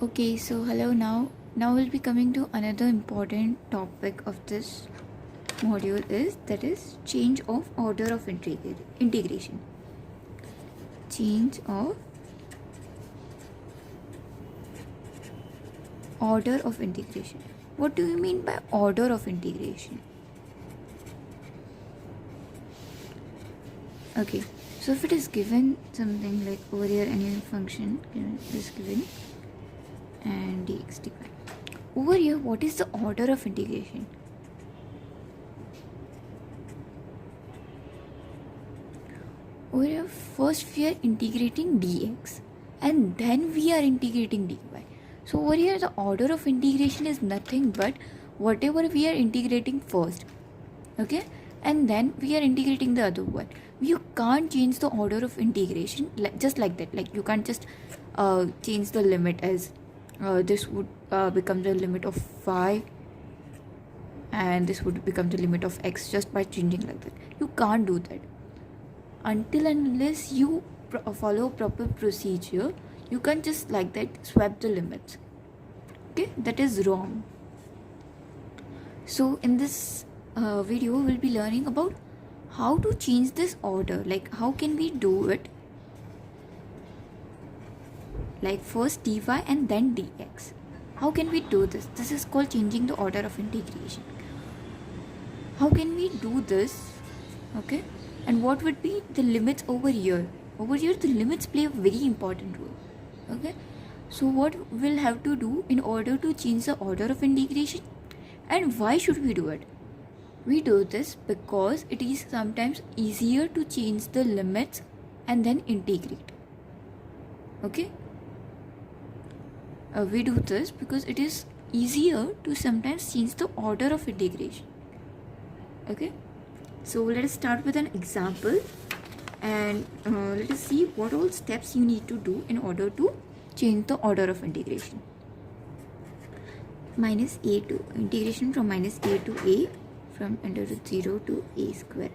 Okay, so hello now. Now we'll be coming to another important topic of this module is change of order of integration. Change of order of integration. What do you mean by order of integration? Okay, so if it is given something like over here any function is given and dx dy. Over here, what is the order of integration? Over here, first we are integrating dx and then we are integrating dy. So over here, the order of integration is nothing but whatever we are integrating first, okay, and then we are integrating the other one. You can't change the order of integration just like that. Like you can't just change the limit as this would become the limit of y and this would become the limit of x just by changing like that. You can't do that until and unless you follow proper procedure. You can't just like that swap the limits. Okay, that is wrong. So in this video we'll be learning about how to change this order, like how can we do it, like first dy and then dx. How can we do this? This is called changing the order of integration. How can we do this? Okay, and what would be the limits over here? Over here the limits play a very important role. Okay, so what we'll have to do in order to change the order of integration, and why should we do it? We do this because it is sometimes easier to change the limits and then integrate. Okay, we do this because it is easier to sometimes change the order of integration. Okay, so let us start with an example and let us see what all steps you need to do in order to change the order of integration. Minus a to integration from minus a to a, from under root 0 to a square.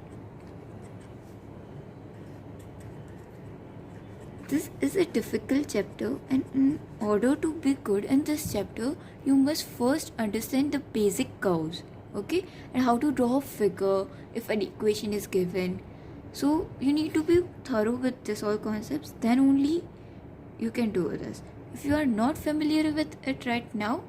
This is a difficult chapter, and in order to be good in this chapter you must first understand the basic curves, okay, and how to draw a figure if an equation is given. So you need to be thorough with this all concepts, then only you can do this. If you are not familiar with it right now,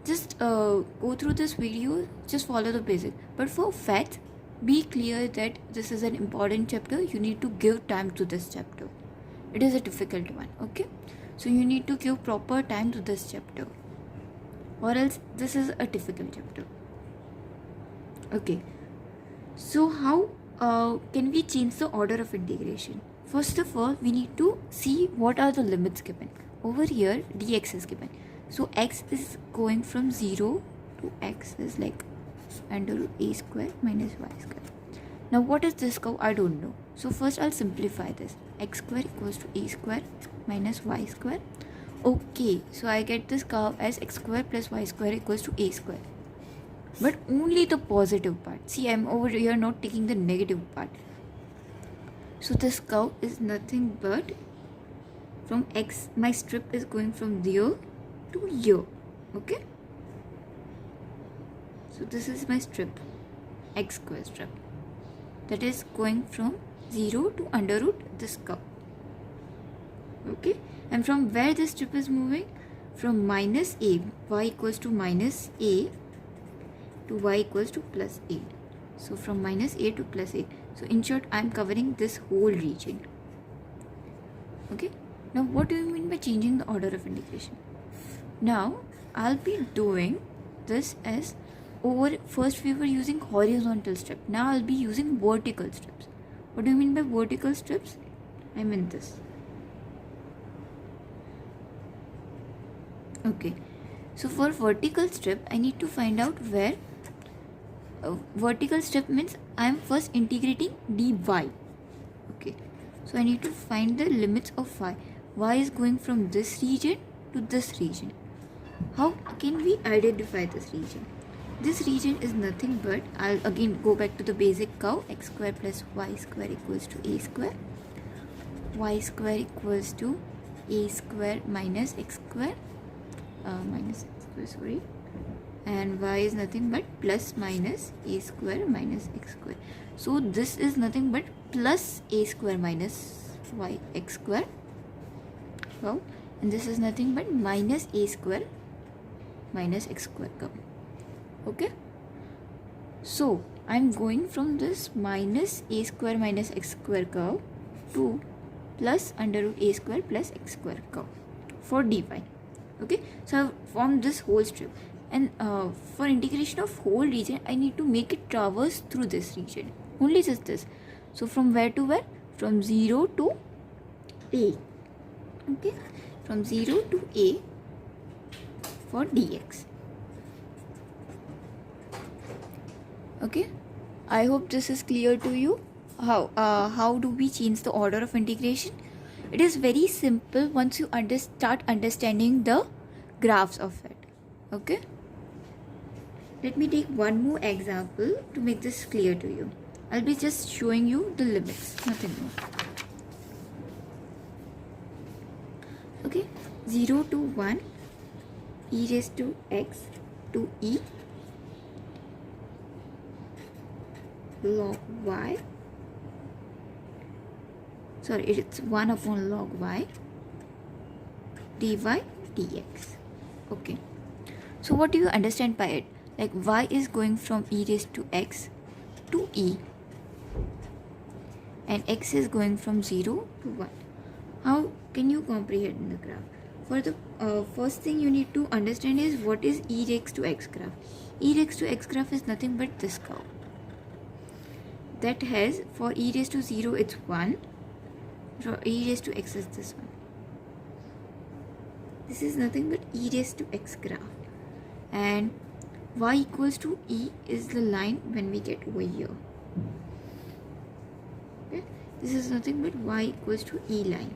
just go through this video, just follow the basic. But for facts, be clear that this is an important chapter. You need to give time to this chapter. It is a difficult one, okay? So you need to give proper time to this chapter, or else this is a difficult chapter. Okay, so how can we change the order of integration? First of all, we need to see what are the limits given. Over here, dx is given. So x is going from 0 to x is like under root a square minus y square. Now what is this curve? I don't know. So first I'll simplify this. X square equals to a square minus y square. Okay, so I get this curve as x square plus y square equals to a square. But only the positive part. See, I'm over here not taking the negative part. So this curve is nothing but from x, my strip is going from there to here. Okay, so this is my strip, x square strip, that is going from 0 to under root this curve. Okay, and from where this strip is moving? From minus a, y equals to minus a, to y equals to plus a. So from minus a to plus a. So in short, I am covering this whole region. Okay, now what do you mean by changing the order of integration? Now I'll be doing this as over, first we were using horizontal strip, now I'll be using vertical strips. What do you mean by vertical strips? I mean this. Okay, so for vertical strip I need to find out where vertical strip means I am first integrating dy. Okay, so I need to find the limits of y. Y is going from this region to this region. How can we identify this region? This region is nothing but, I'll again go back to the basic curve, x square plus y square equals to a square, y square equals to a square minus x square minus x square, sorry, and y is nothing but plus minus a square minus x square. So this is nothing but plus a square minus y x square. Wow. And this is nothing but minus a square minus x square curve. Okay, so I'm going from this minus a square minus x square curve to plus under root a square plus x square curve for dy. Okay, so I've formed this whole strip, and for integration of whole region I need to make it traverse through this region, only just this. So from where to where? From 0 to a. Okay, from 0 to a for dx. Okay, I hope this is clear to you. How do we change the order of integration? It is very simple once you start understanding the graphs of it. Okay, let me take one more example to make this clear to you. I'll be just showing you the limits, nothing more. Okay, 0 to 1 e raised to x to e log y, sorry, it's 1 upon log y dy dx. Okay, so what do you understand by it? Like y is going from e raised to x to e, and x is going from 0 to 1. How can you comprehend the graph? For the first thing you need to understand is what is e raised to x graph. E raised to x graph is nothing but this curve. That has, for e raised to 0 it's 1, for e raised to x is this one. This is nothing but e raised to x graph, and y equals to e is the line when we get over here. Okay, this is nothing but y equals to e line.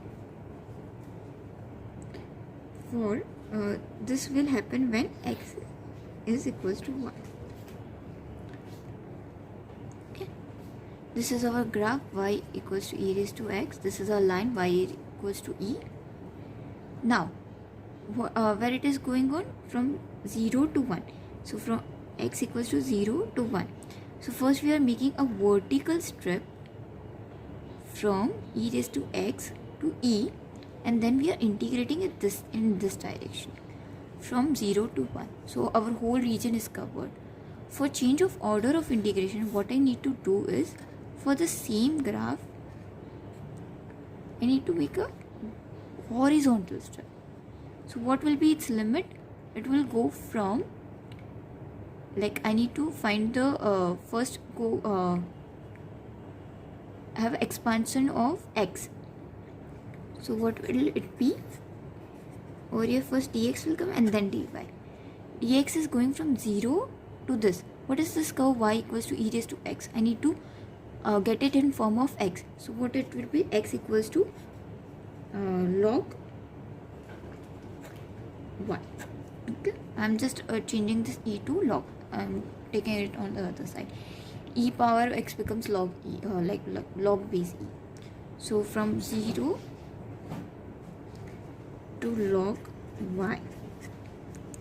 For this will happen when x is equals to 1. This is our graph, y equals to e raised to x. This is our line, y equals to e. Now, where it is going on? From 0 to 1. So, from x equals to 0 to 1. So, first we are making a vertical strip from e raised to x to e, and then we are integrating it in this direction from 0 to 1. So, our whole region is covered. For change of order of integration, what I need to do is, for the same graph, I need to make a horizontal strip. So what will be its limit? It will go from, like, I need to find the first go have expansion of x. So what will it be? Over here first dx will come and then dy. Dx is going from 0 to this. What is this curve? Y equals to e raised to x. I need to get it in form of x. So what it will be? X equals to log y. Okay, I'm just changing this e to log. I'm taking it on the other side. E power x becomes log e, like log base e. So from 0 to log y,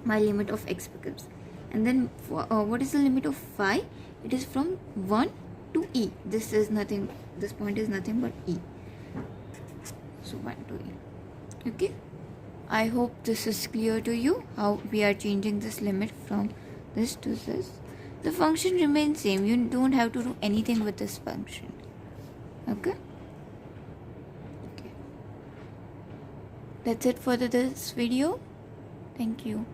my limit of x becomes. And then for, what is the limit of y? It is from 1 to e. This is nothing, this point is nothing but e. So 1 to e. Okay, I hope this is clear to you, how we are changing this limit from this to this. The function remains same. You don't have to do anything with this function. Okay, that's it for this video. Thank you.